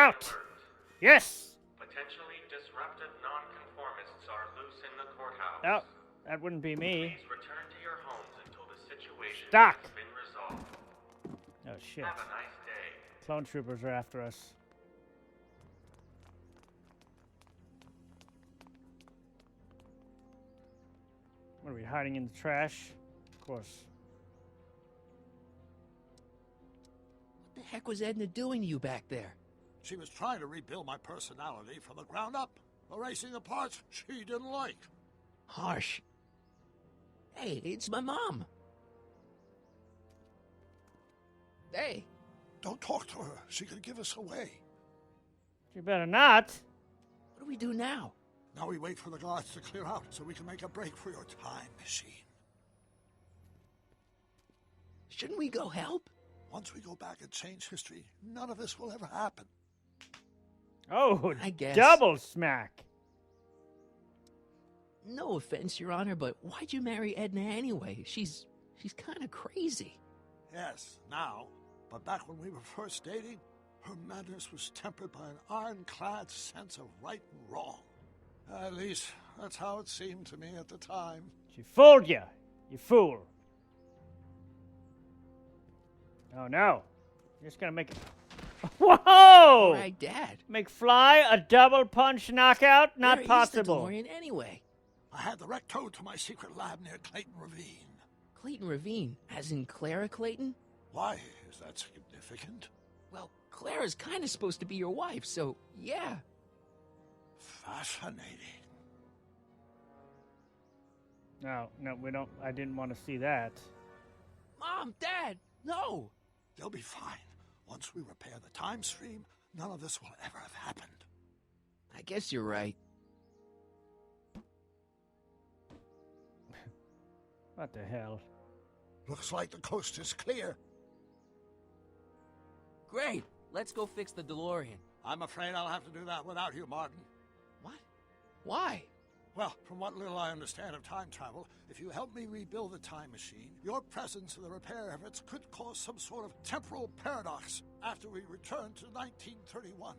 out! Yes! Potentially disruptive nonconformists are loose in the courthouse. Oh, that wouldn't be me. Please return to your homes until the situation Doc! has been resolved. Oh, shit. Have a nice day. Clone troopers are after us. What are we, hiding in the trash? Of course. What the heck was Edna doing to you back there? She was trying to rebuild my personality from the ground up, erasing the parts she didn't like. Harsh. Hey, it's my mom. Hey. Don't talk to her. She could give us away. You better not. What do we do now? Now we wait for the guards to clear out so we can make a break for your time machine. Shouldn't we go help? Once we go back and change history, none of this will ever happen. Oh, I guess. double smack. No offense, Your Honor, but why'd you marry Edna anyway? She's kind of crazy. Yes, now. But back when we were first dating, her madness was tempered by an ironclad sense of right and wrong. At least, that's how it seemed to me at the time. She fooled you, you fool. Oh, no. You're just gonna make it... Whoa! All right, Dad. McFly, a double punch knockout? Not Where possible. Where is the DeLorean anyway? I had the wreck towed to my secret lab near Clayton Ravine. Clayton Ravine? As in Clara Clayton? Why is that significant? Well, Clara's kind of supposed to be your wife, so yeah. Fascinating. No, we don't. I didn't want to see that. Mom, Dad, no! They'll be fine. Once we repair the time stream, none of this will ever have happened. I guess you're right. What the hell? Looks like the coast is clear. Great. Let's go fix the DeLorean. I'm afraid I'll have to do that without you, Martin. What? Why? Well, from what little I understand of time travel, if you help me rebuild the time machine, your presence in the repair efforts could cause some sort of temporal paradox after we return to 1931.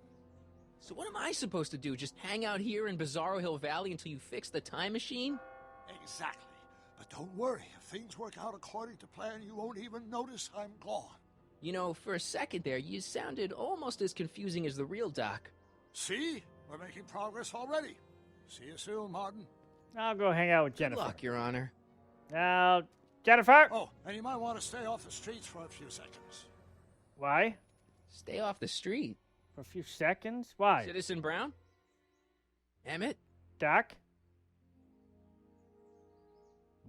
So what am I supposed to do? Just hang out here in Bizarro Hill Valley until you fix the time machine? Exactly. But don't worry, if things work out according to plan, you won't even notice I'm gone. You know, for a second there, you sounded almost as confusing as the real Doc. See? We're making progress already. See you soon, Martin. I'll go hang out with Good Jennifer. luck, Your Honor. Now, Jennifer? Oh, and you might want to stay off the streets for a few seconds. Why? Stay off the street. For a few seconds? Why? Citizen Brown? Emmett? Doc?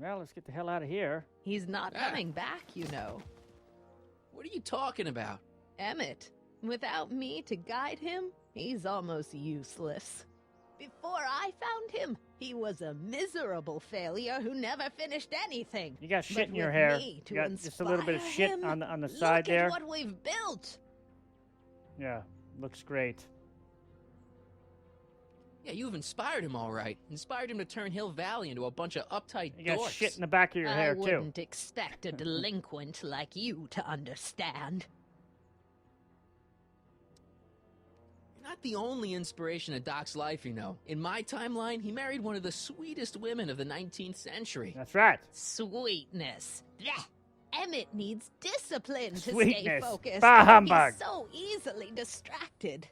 Well, let's get the hell out of here. He's not coming back, you know. What are you talking about? Emmett, without me to guide him, he's almost useless. Before I found him, he was a miserable failure who never finished anything. You got shit But in your with hair. me to You got just a little bit of inspire shit him, on the side there. Look at what we've built. Yeah, looks great. Yeah, you've inspired him all right. Inspired him to turn Hill Valley into a bunch of uptight You got dorks. shit in the back of your hair, I too. wouldn't expect a delinquent like you to understand. You're not the only inspiration of Doc's life, you know. In my timeline, he married one of the sweetest women of the 19th century. That's right. Sweetness. Blech. Emmett needs discipline to stay Sweetness. focused. Bah humbug. He's so easily distracted.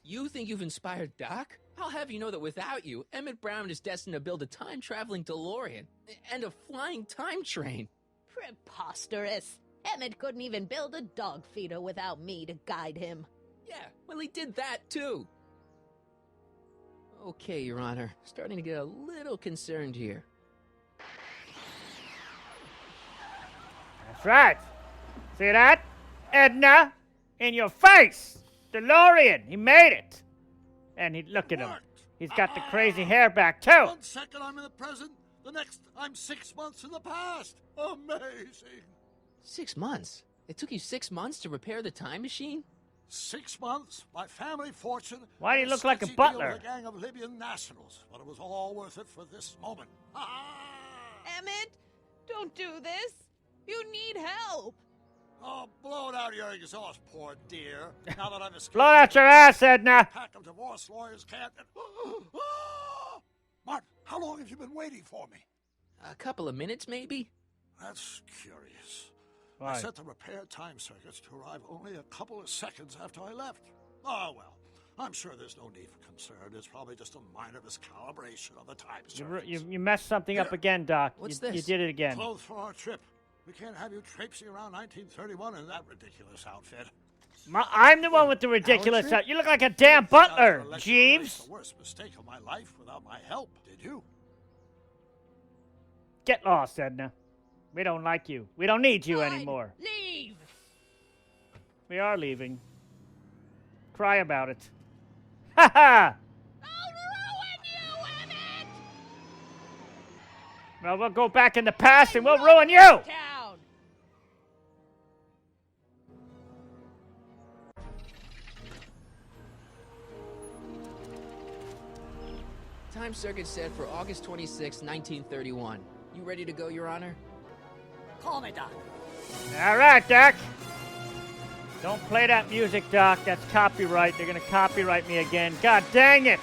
You think you've inspired Doc? I'll have you know that without you, Emmett Brown is destined to build a time-traveling DeLorean and a flying time train. Preposterous. Emmett couldn't even build a dog feeder without me to guide him. Yeah, well, he did that, too. Okay, Your Honor. Starting to get a little concerned here. That's right. See that? Edna, in your face. DeLorean, he made it. And look at him. He's got the crazy hair back, too. 1 second I'm in the present, the next I'm 6 months in the past. Amazing. 6 months? It took you 6 months to repair the time machine? 6 months, my family fortune. Why do you and look like a sketchy deal butler? with a gang of Libyan nationals, but it was all worth it for this moment. Emmett, don't do this. You need help. Oh, blow it out of your exhaust, poor dear. Now that I've escaped... Blow out your ass, Edna! ...a pack of divorce lawyers can't... Martin, how long have you been waiting for me? A couple of minutes, maybe? That's curious. Why? I set the repair time circuits to arrive only a couple of seconds after I left. Oh, well. I'm sure there's no need for concern. It's probably just a minor miscalibration of the time circuits. You messed something up again, Doc. What's You this? did it again. Clothes for our trip. We can't have you traipsing around 1931 in that ridiculous outfit. I'm the one with the ridiculous... trip? You look like a damn butler, Not gonna let you erase Jeeves. the worst mistake of my life without my help, did you? Get lost, Edna. We don't like you. We don't need you Fine, anymore. Leave! We are leaving. Cry about it. Ha ha! I'll ruin you, Emmett! Well, we'll go back in the past and we'll ruin you! Town! Time circuit set for August 26, 1931. You ready to go, Your Honor? Call me, Doc. All right, Doc. Don't play that music, Doc. That's copyright. They're gonna copyright me again. God dang it!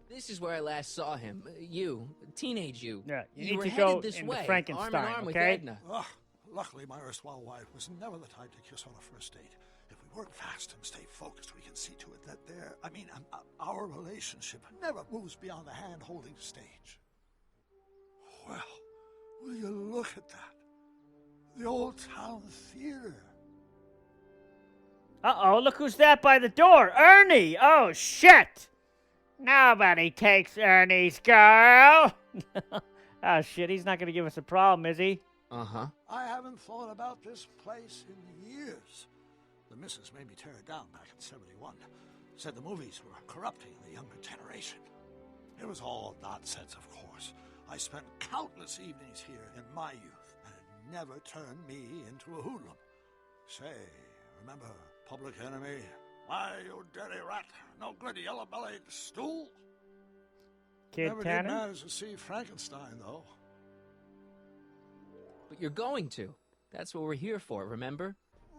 This is where I last saw him. You, teenage you. Yeah, you You need were to headed go this into way, Frankenstein, arm in arm with okay? Edna. Ugh, luckily, my erstwhile wife was never the type to kiss on a first date. If we work fast and stay focused, we can see to it that our relationship never moves beyond the hand-holding stage. Well, will you look at that? The Old Town Theater. Uh-oh, look who's that by the door. Ernie! Oh, shit! Nobody takes Ernie's girl! Oh, shit, he's not gonna give us a problem, is he? Uh-huh. I haven't thought about this place in years. The missus made me tear it down back in '71. Said the movies were corrupting the younger generation. It was all nonsense, of course. I spent countless evenings here in my youth, and it never turned me into a hoodlum. Say, remember Public Enemy? Why, you dirty rat, no good yellow-bellied stool? Kid Never did Tannen? manage to see Frankenstein, though. But you're going to. That's what we're here for, remember?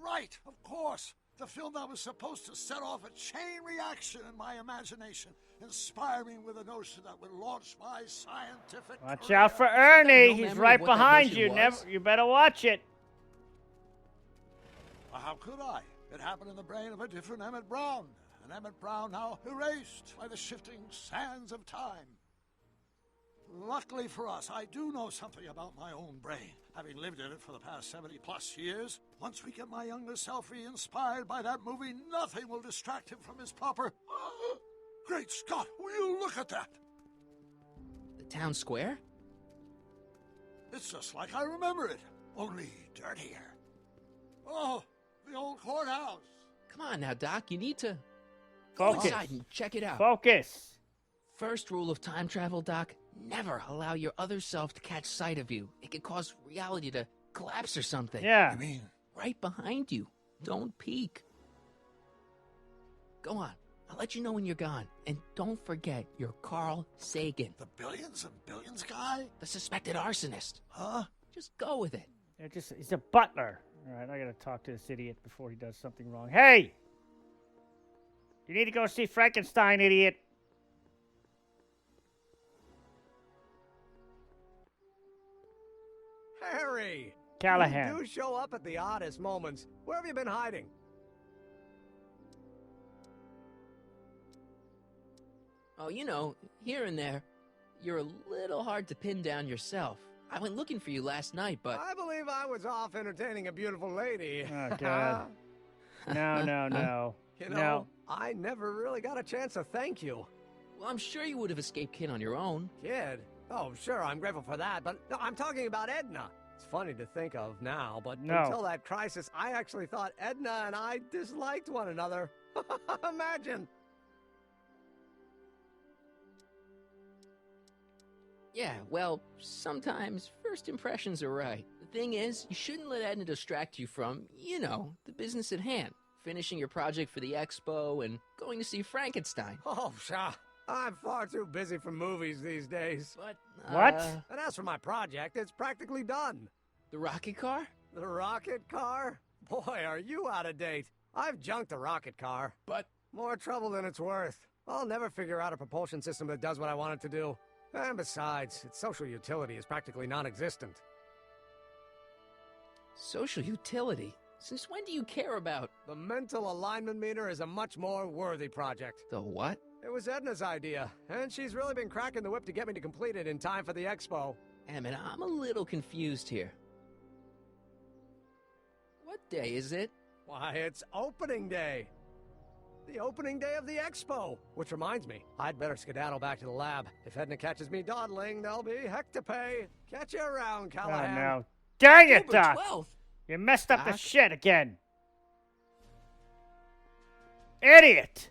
Right, of course. The film that was supposed to set off a chain reaction in my imagination, inspire me with a notion that would launch my scientific Watch career. out for Ernie. no He's memory right of what that behind notion you. was? You better watch it. Well, how could I? It happened in the brain of a different Emmett Brown. An Emmett Brown now erased by the shifting sands of time. Luckily for us, I do know something about my own brain, having lived in it for the past 70-plus years. Once we get my younger self re-inspired by that movie, nothing will distract him from his proper... Great Scott, will you look at that? The town square? It's just like I remember it, only dirtier. Oh, the old courthouse. Come on now, Doc. You need to Focus. go inside and check it out. Focus. First rule of time travel, Doc. Never allow your other self to catch sight of you. It could cause reality to collapse or something. Yeah. You mean... Right behind you. Don't peek. Go on. I'll let you know when you're gone. And don't forget, you're Carl Sagan, the billions and billions guy? the suspected arsonist. Huh? Just go with it. He's a butler. All right, I gotta talk to this idiot before he does something wrong. Hey! You need to go see Frankenstein, idiot. Harry! Callahan. You do show up at the oddest moments. Where have you been hiding? Oh, you know, here and there, you're a little hard to pin down yourself. I went looking for you last night, but... I believe I was off entertaining a beautiful lady. Oh, God. No. You know, No. I never really got a chance to thank you. Well, I'm sure you would have escaped Kid on your own. Kid? Oh, sure, I'm grateful for that, but no, I'm talking about Edna. It's funny to think of now, but No. until that crisis, I actually thought Edna and I disliked one another. Imagine. Yeah, well, sometimes first impressions are right. The thing is, you shouldn't let Edna distract you from, you know, the business at hand. finishing your project for the expo and going to see Frankenstein. Oh, pshaw. I'm far too busy for movies these days. But, What? And as for my project, it's practically done. The rocket car? The rocket car? Boy, are you out of date. I've junked the rocket car. But... More trouble than it's worth. I'll never figure out a propulsion system that does what I want it to do. And besides, its social utility is practically non-existent. Social utility? Since when do you care about... The mental alignment meter is a much more worthy project. The what? It was Edna's idea, and she's really been cracking the whip to get me to complete it in time for the expo. Emmett, I'm a little confused here. What day is it? Why, it's opening day. The opening day of the expo. Which reminds me, I'd better skedaddle back to the lab. If Edna catches me dawdling, there'll be heck to pay. Catch you around, Oh, Callahan. no. Dang it, October Doc! 12th. You messed up the Doc? shit again. Idiot!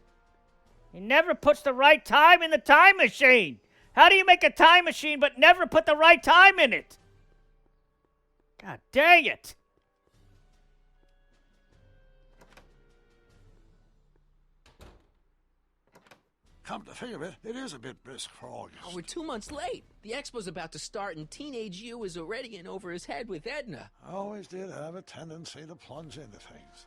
He never puts the right time in the time machine. How do you make a time machine but never put the right time in it? God dang it! Come to think of it, it is a bit brisk for August. Oh, we're 2 months late. The expo's about to start and Teenage You is already in over his head with Edna. I always did have a tendency to plunge into things.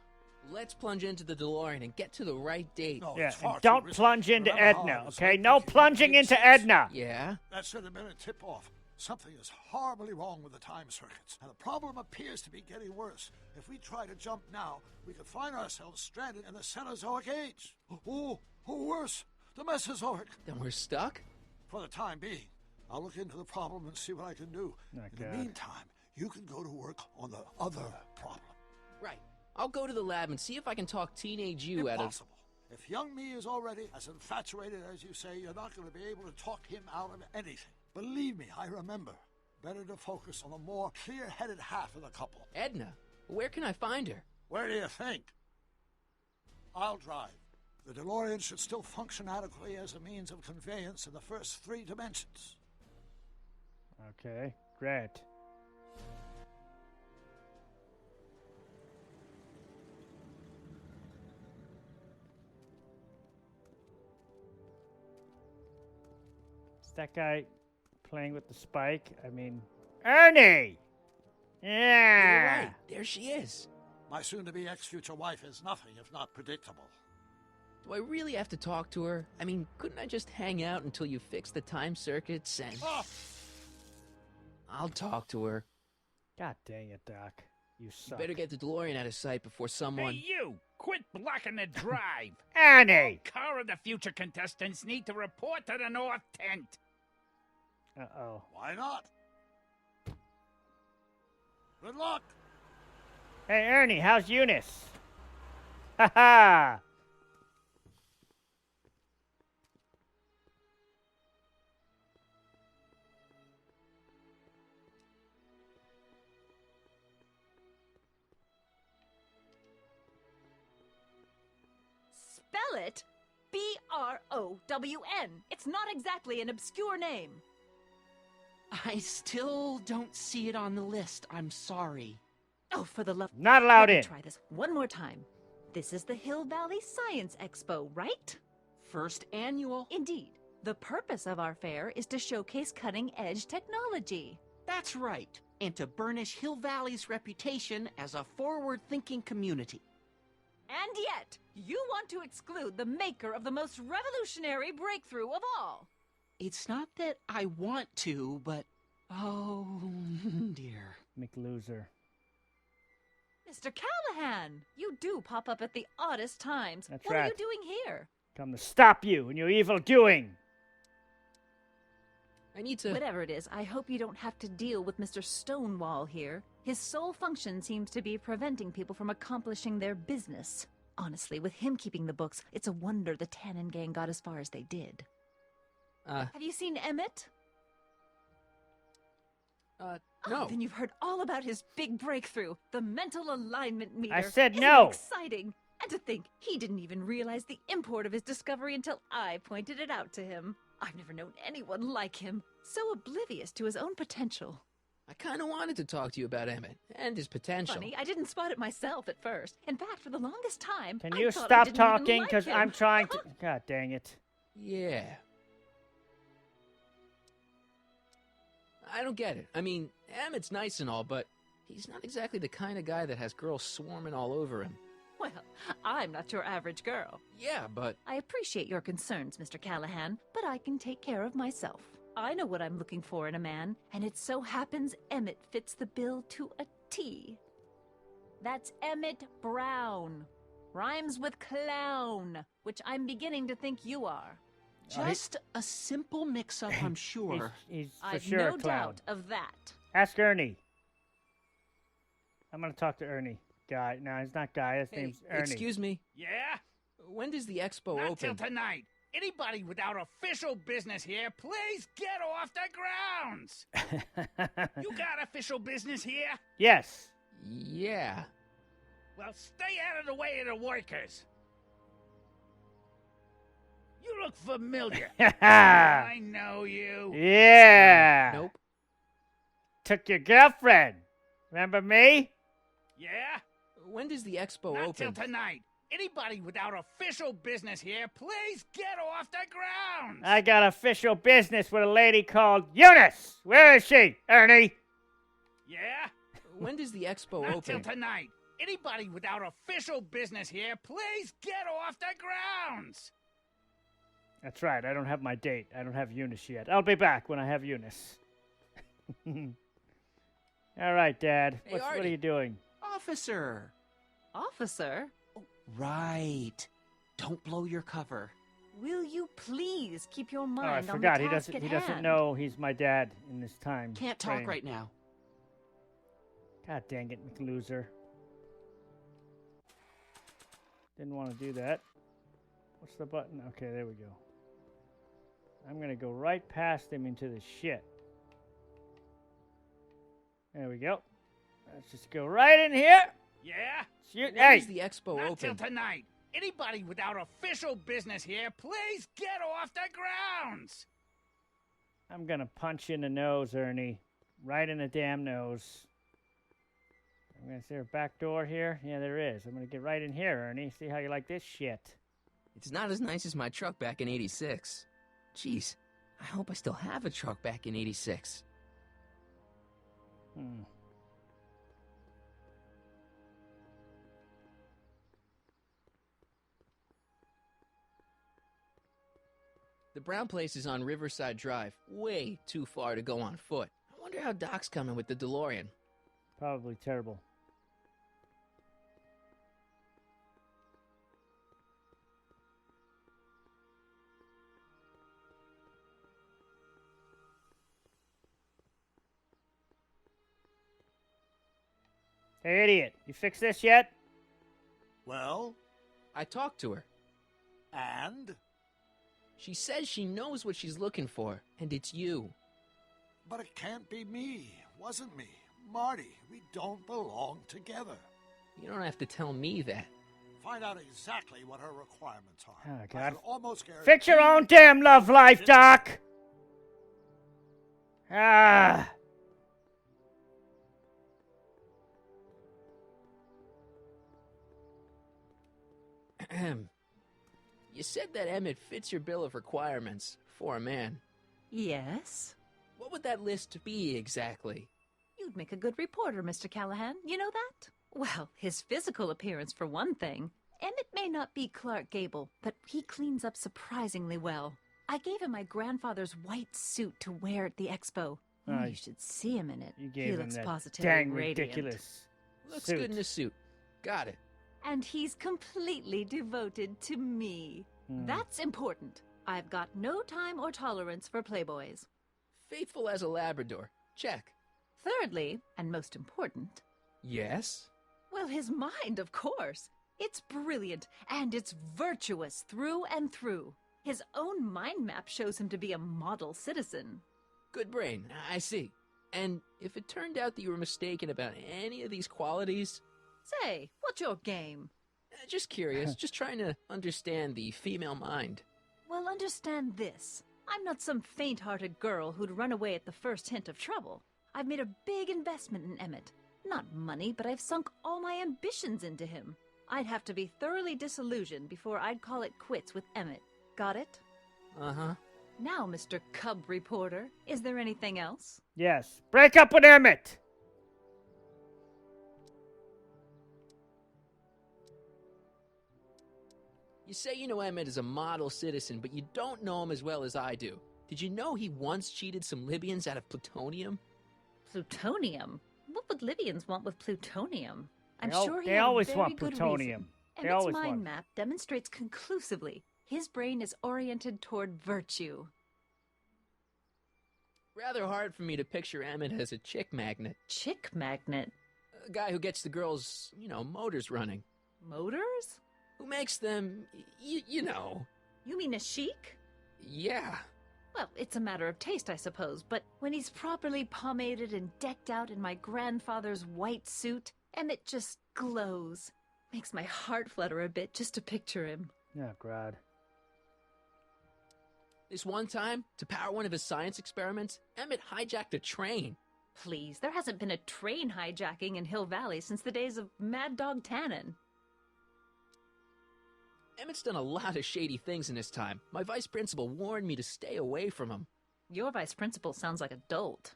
Let's plunge into the DeLorean and get to the right date. No, Yeah, it's far and too don't risky. plunge into Remember how Edna, I was okay? late No picking up plunging the into big Edna. Yeah? That should have been a tip-off. Something is horribly wrong with the time circuits, and the problem appears to be getting worse. If we try to jump now, we could find ourselves stranded in the Cenozoic age. Or worse, the Mesozoic. Then we're stuck? For the time being, I'll look into the problem and see what I can do. Oh, in God. the meantime, you can go to work on the other problem. Right. I'll go to the lab and see if I can talk Teenage You out of... Impossible. If young me is already as infatuated as you say, you're not going to be able to talk him out of anything. Believe me, I remember. Better to focus on the more clear-headed half of the couple. Edna? Where can I find her? Where do you think? I'll drive. The DeLorean should still function adequately as a means of conveyance in the first 3 dimensions. Okay, great. Is that guy playing with the spike? I mean, Ernie! Yeah! You're right. There she is. My soon-to-be ex-future wife is nothing if not predictable. Do I really have to talk to her? I mean, couldn't I just hang out until you fix the time circuits and... Ah! I'll talk to her. God dang it, Doc. You suck. Better get the DeLorean out of sight before someone... Hey, you! Quit blocking the drive! Ernie! Car of the future contestants need to report to the North Tent. Uh-oh. Why not? Good luck! Hey, Ernie, how's Eunice? Ha ha! Spell it B-R-O-W-N. It's not exactly an obscure name. I still don't see it on the list. I'm sorry. Oh, for the love... Not allowed Let me in. try this one more time. This is the Hill Valley Science Expo, right? First annual. Indeed. The purpose of our fair is to showcase cutting-edge technology. That's right. And to burnish Hill Valley's reputation as a forward-thinking community. And yet, you want to exclude the maker of the most revolutionary breakthrough of all. It's not that I want to, but... Oh, dear. McLoser. Mr. Callahan, you do pop up at the oddest times. That's What are right. you doing here? Come to stop you and your evil doing. I need to... Whatever it is, I hope you don't have to deal with Mr. Stonewall here. His sole function seems to be preventing people from accomplishing their business. Honestly, with him keeping the books, it's a wonder the Tannen gang got as far as they did. Have you seen Emmett? no. Oh, then you've heard all about his big breakthrough, the mental alignment meter. I said Isn't no. it exciting? And to think, he didn't even realize the import of his discovery until I pointed it out to him. I've never known anyone like him, so oblivious to his own potential. I kind of wanted to talk to you about Emmett and his potential. Funny, I didn't spot it myself at first. In fact, for the longest time, Can I you thought I stop didn't even talking? like Because him. I'm trying to... God dang it. Yeah. I don't get it. I mean, Emmett's nice and all, but he's not exactly the kind of guy that has girls swarming all over him. Well, I'm not your average girl. Yeah, but... I appreciate your concerns, Mr. Callahan, but I can take care of myself. I know what I'm looking for in a man, and it so happens Emmett fits the bill to a T. That's Emmett Brown. Rhymes with clown, which I'm beginning to think you are. Just a simple mix-up, I'm sure. He's for I've sure no a clown. doubt of that. Ask Ernie. I'm going to talk to Ernie. Guy. No, he's not Guy. His Hey, name's Ernie. excuse me. Yeah? When does the expo Not till open? tonight. Anybody without official business here, please get off the grounds. You got official business here? Yes. Yeah. Well, stay out of the way of the workers. You look familiar. I know you. Yeah. Nope. Took your girlfriend. Remember me? Yeah? When does the expo Not till open? tonight. Anybody without official business here, please get off the grounds. I got official business with a lady called Eunice. Where is she, Ernie? Yeah? When does the expo Not till open? tonight. Anybody without official business here, please get off the grounds. That's right. I don't have my date. I don't have Eunice yet. I'll be back when I have Eunice. All right, Dad. Hey, What are Artie. you doing? Officer! Officer, Right. Don't blow your cover. will you please keep your Oh, mind I on forgot. the He task doesn't. at He doesn't hand? know he's my dad in this time. Can't talk frame. right now. God dang it, loser. Didn't want to do that. What's the button? Okay, there we go. I'm gonna go right past him into the shit. There we go. Let's just go right in here. Yeah? Shoot. When Hey, does the expo Not till open? tonight. Anybody without official business here, please get off the grounds. I'm gonna punch you in the nose, Ernie. Right in the damn nose. I'm gonna see a back door here. Yeah, there is. I'm gonna get right in here, Ernie. See how you like this shit. It's not as nice as my truck back in '86. Jeez, I hope I still have a truck back in '86. The Brown place is on Riverside Drive, way too far to go on foot. I wonder how Doc's coming with the DeLorean. Probably terrible. Hey, idiot. You fix this yet? Well, I talked to her. and? She says she knows what she's looking for, and it's you. But it can't be me. Wasn't me. Marty, we don't belong together. You don't have to tell me that. Find out exactly what her requirements are. Oh, I God. can almost guarantee Fix your own damn love life, Doc! Ah. Ahem. You said that Emmett fits your bill of requirements for a man. Yes? What would that list be exactly? You'd make a good reporter, Mr. Callahan. You know that? Well, his physical appearance, for one thing. Emmett may not be Clark Gable, but he cleans up surprisingly well. I gave him my grandfather's white suit to wear at the expo. Oh, You should see him in it. You He gave him looks that positively dang radiant. ridiculous Looks suit. good in a suit. Got it. And he's completely devoted to me. That's important. I've got no time or tolerance for playboys. Faithful as a Labrador. Check. Thirdly, and most important, Yes? well, his mind, of course. It's brilliant, and it's virtuous through and through. His own mind map shows him to be a model citizen. Good brain. I see. And if it turned out that you were mistaken about any of these qualities, Say, what's your game? just curious, just trying to understand the female mind. Well, understand this. I'm not some faint-hearted girl who'd run away at the first hint of trouble. I've made a big investment in Emmett. Not money, but I've sunk all my ambitions into him. I'd have to be thoroughly disillusioned before I'd call it quits with Emmett. Got it? Uh-huh. Now, Mr. Cub Reporter, is there anything else? Yes. Break up with Emmett. You say you know Emmett is a model citizen, but you don't know him as well as I do. Did you know he once cheated some Libyans out of plutonium? Plutonium? What would Libyans want with plutonium? I'm They al- sure he they had always a very want good plutonium. reason. They Emmett's always mind want. map demonstrates conclusively his brain is oriented toward virtue. Rather hard for me to picture Emmett as a chick magnet. Chick magnet? A guy who gets the girls, motors running. Motors? Who makes them, you know. You mean a chic? Yeah. Well, it's a matter of taste, I suppose, but when he's properly pomaded and decked out in my grandfather's white suit, Emmett just glows. Makes my heart flutter a bit just to picture him. Oh, God. This one time, to power one of his science experiments, Emmett hijacked a train. Please, there hasn't been a train hijacking in Hill Valley since the days of Mad Dog Tannen. Emmett's done a lot of shady things in his time. My vice principal warned me to stay away from him. Your vice principal sounds like a dolt.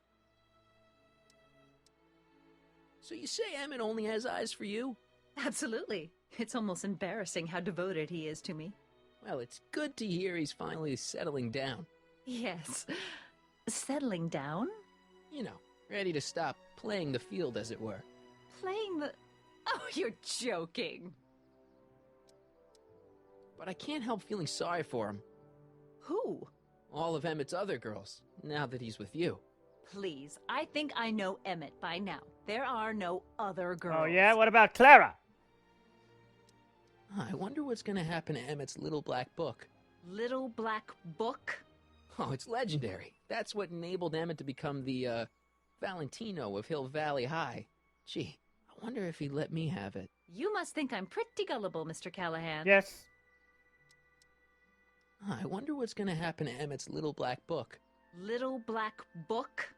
So you say Emmett only has eyes for you? Absolutely. It's almost embarrassing how devoted he is to me. Well, it's good to hear he's finally settling down. Yes. Settling down? You know, ready to stop playing the field, as it were. Playing the... Oh, you're joking. But I can't help feeling sorry for him. Who? All of Emmett's other girls, now that he's with you. Please, I think I know Emmett by now. There are no other girls. Oh, yeah? What about Clara? I wonder what's gonna happen to Emmett's little black book. Little black book? Oh, it's legendary. That's what enabled Emmett to become the, Valentino of Hill Valley High. Gee, I wonder if he'd let me have it. You must think I'm pretty gullible, Mr. Callahan. Yes. I wonder what's gonna happen to Emmett's little black book. Little black book?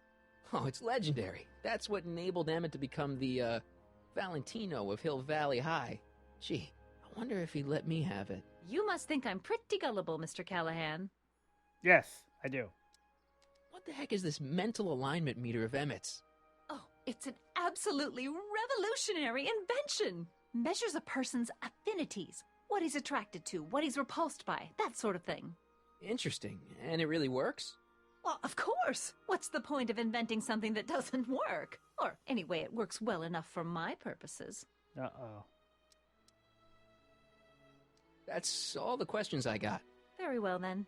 Oh, it's legendary. That's what enabled Emmett to become the, Valentino of Hill Valley High. Gee, I wonder if he'd let me have it. You must think I'm pretty gullible, Mr. Callahan. Yes, I do. What the heck is this mental alignment meter of Emmett's? Oh, it's an absolutely revolutionary invention. Measures a person's affinities, what he's attracted to, what he's repulsed by, that sort of thing. Interesting. And it really works? Well, of course. What's the point of inventing something that doesn't work? Or, anyway, it works well enough for my purposes. Uh-oh. That's all the questions I got. Very well, then.